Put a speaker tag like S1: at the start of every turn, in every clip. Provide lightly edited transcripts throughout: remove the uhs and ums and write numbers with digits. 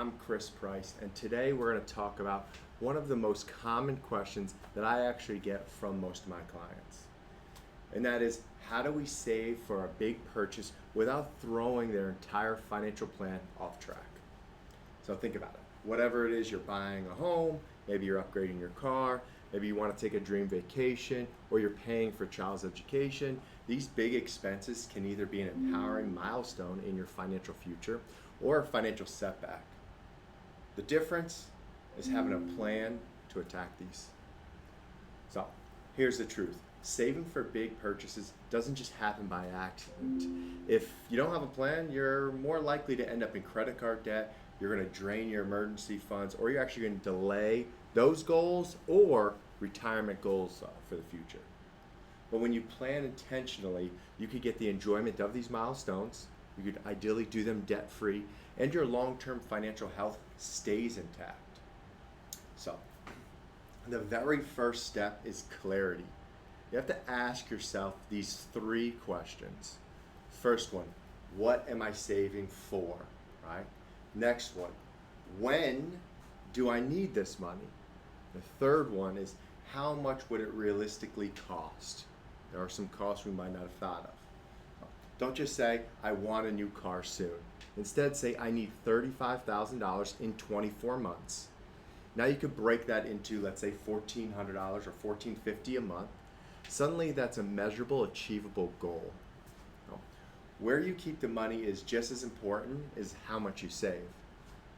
S1: I'm Chris Price, and today we're going to talk about one of the most common questions that I actually get from most of my clients. And that is, how do we save for a big purchase without throwing their entire financial plan off track? So think about it. Whatever it is, you're buying a home, maybe you're upgrading your car, maybe you want to take a dream vacation, or you're paying for child's education. These big expenses can either be an empowering milestone in your financial future or a financial setback. The difference is having a plan to attack these. So here's the truth. Saving for big purchases doesn't just happen by accident. If you don't have a plan, you're more likely to end up in credit card debt, you're going to drain your emergency funds, or you're actually going to delay those goals or retirement goals for the future. But when you plan intentionally, you could get the enjoyment of these milestones. You could ideally do them debt-free, and your long-term financial health stays intact. So, the very first step is clarity. You have to ask yourself these three questions. First one, what am I saving for, right? Next one, when do I need this money? The third one is, how much would it realistically cost? There are some costs we might not have thought of. Don't just say, I want a new car soon. Instead, say, I need $35,000 in 24 months. Now you could break that into, let's say, $1,400 or $1,450 a month. Suddenly, that's a measurable, achievable goal. Where you keep the money is just as important as how much you save.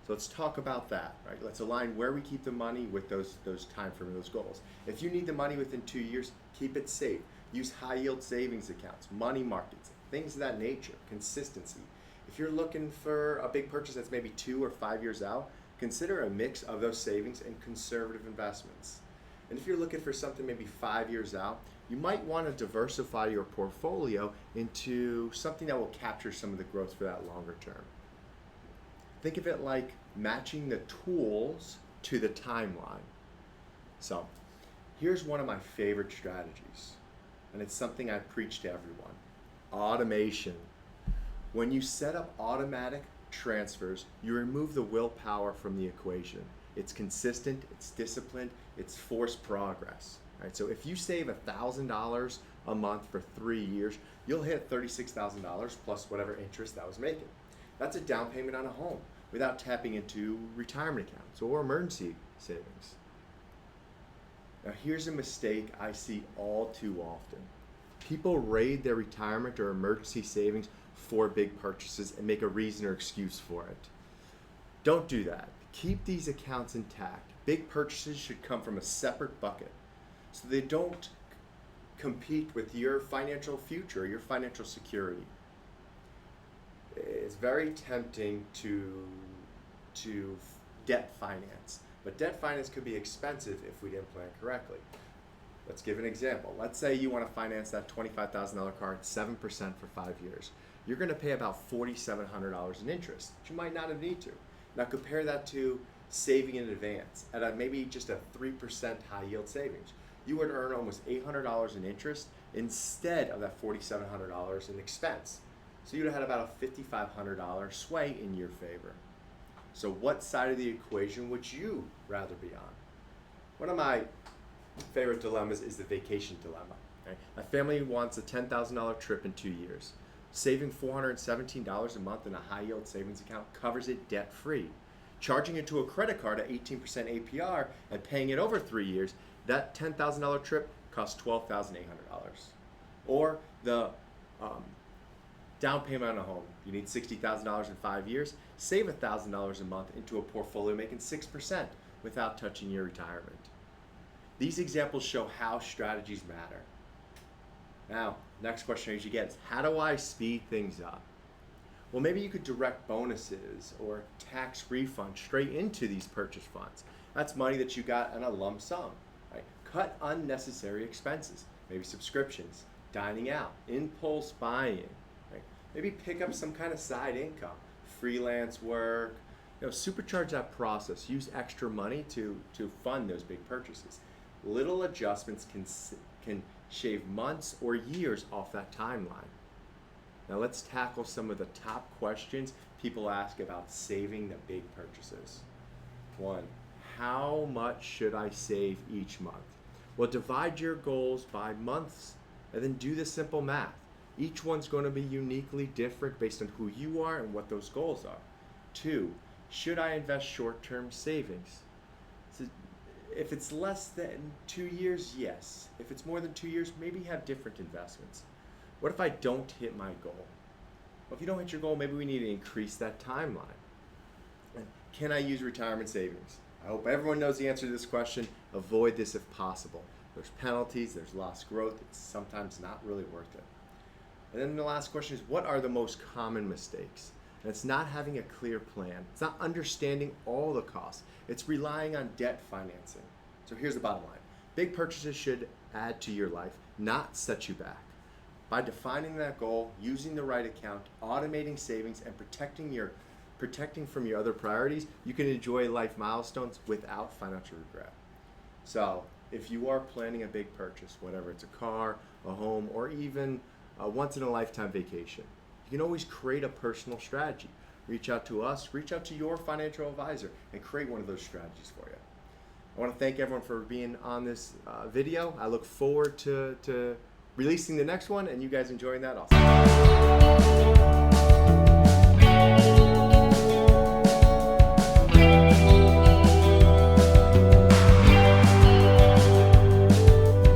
S1: So let's talk about that, right? Let's align where we keep the money with those time frame, those goals. If you need the money within 2 years, keep it safe. Use high yield savings accounts, money markets, things of that nature, consistency. If you're looking for a big purchase that's maybe 2 or 5 years out, consider a mix of those savings and conservative investments. And if you're looking for something maybe 5 years out, you might want to diversify your portfolio into something that will capture some of the growth for that longer term. Think of it like matching the tools to the timeline. So here's one of my favorite strategies, and it's something I preach to everyone. Automation. When you set up automatic transfers, you remove the willpower from the equation. It's consistent, it's disciplined, it's forced progress. Right? So if you save $1,000 a month for 3 years, you'll hit $36,000 plus whatever interest that was making. That's a down payment on a home without tapping into retirement accounts or emergency savings. Now here's a mistake I see all too often. People raid their retirement or emergency savings for big purchases and make a reason or excuse for it. Don't do that. Keep these accounts intact. Big purchases should come from a separate bucket so they don't compete with your financial future, your financial security. It's very tempting to debt finance, but debt finance could be expensive if we didn't plan correctly. Let's give an example. Let's say you want to finance that $25,000 car at 7% for 5 years. You're going to pay about $4,700 in interest, which you might not have need to. Now compare that to saving in advance at maybe just a 3% high yield savings. You would earn almost $800 in interest instead of that $4,700 in expense. So you'd have had about a $5,500 sway in your favor. So what side of the equation would you rather be on? One of my favorite dilemmas is the vacation dilemma. Okay? A family wants a $10,000 trip in 2 years. Saving $417 a month in a high yield savings account covers it debt free. Charging it to a credit card at 18% APR and paying it over 3 years, that $10,000 trip costs $12,800. Or the down payment on a home. You need $60,000 in 5 years. Save $1,000 a month into a portfolio making 6% without touching your retirement. These examples show how strategies matter. Now, next question you get is, how do I speed things up? Well, maybe you could direct bonuses or tax refunds straight into these purchase funds. That's money that you got in a lump sum. Right? Cut unnecessary expenses, maybe subscriptions, dining out, impulse buying. Right? Maybe pick up some kind of side income, freelance work. Supercharge that process. Use extra money to fund those big purchases. Little adjustments can shave months or years off that timeline. Now let's tackle some of the top questions people ask about saving the big purchases. 1, how much should I save each month? Well, divide your goals by months and then do the simple math. Each one's going to be uniquely different based on who you are and what those goals are. 2, should I invest short-term savings? So if it's less than 2 years, yes. If it's more than 2 years, maybe have different investments. What if I don't hit my goal? Well, if you don't hit your goal, maybe we need to increase that timeline. And can I use retirement savings? I hope everyone knows the answer to this question. Avoid this if possible. There's penalties, there's lost growth. It's sometimes not really worth it. And then the last question is, what are the most common mistakes? And it's not having a clear plan. It's not understanding all the costs. It's relying on debt financing. So here's the bottom line. Big purchases should add to your life, not set you back. By defining that goal, using the right account, automating savings, and protecting from your other priorities, you can enjoy life milestones without financial regret. So if you are planning a big purchase, whether it's a car, a home, or even a once-in-a-lifetime vacation, you can always create a personal strategy. Reach out to us, reach out to your financial advisor, and create one of those strategies for you. I want to thank everyone for being on this video. I look forward to releasing the next one, and you guys enjoying that also.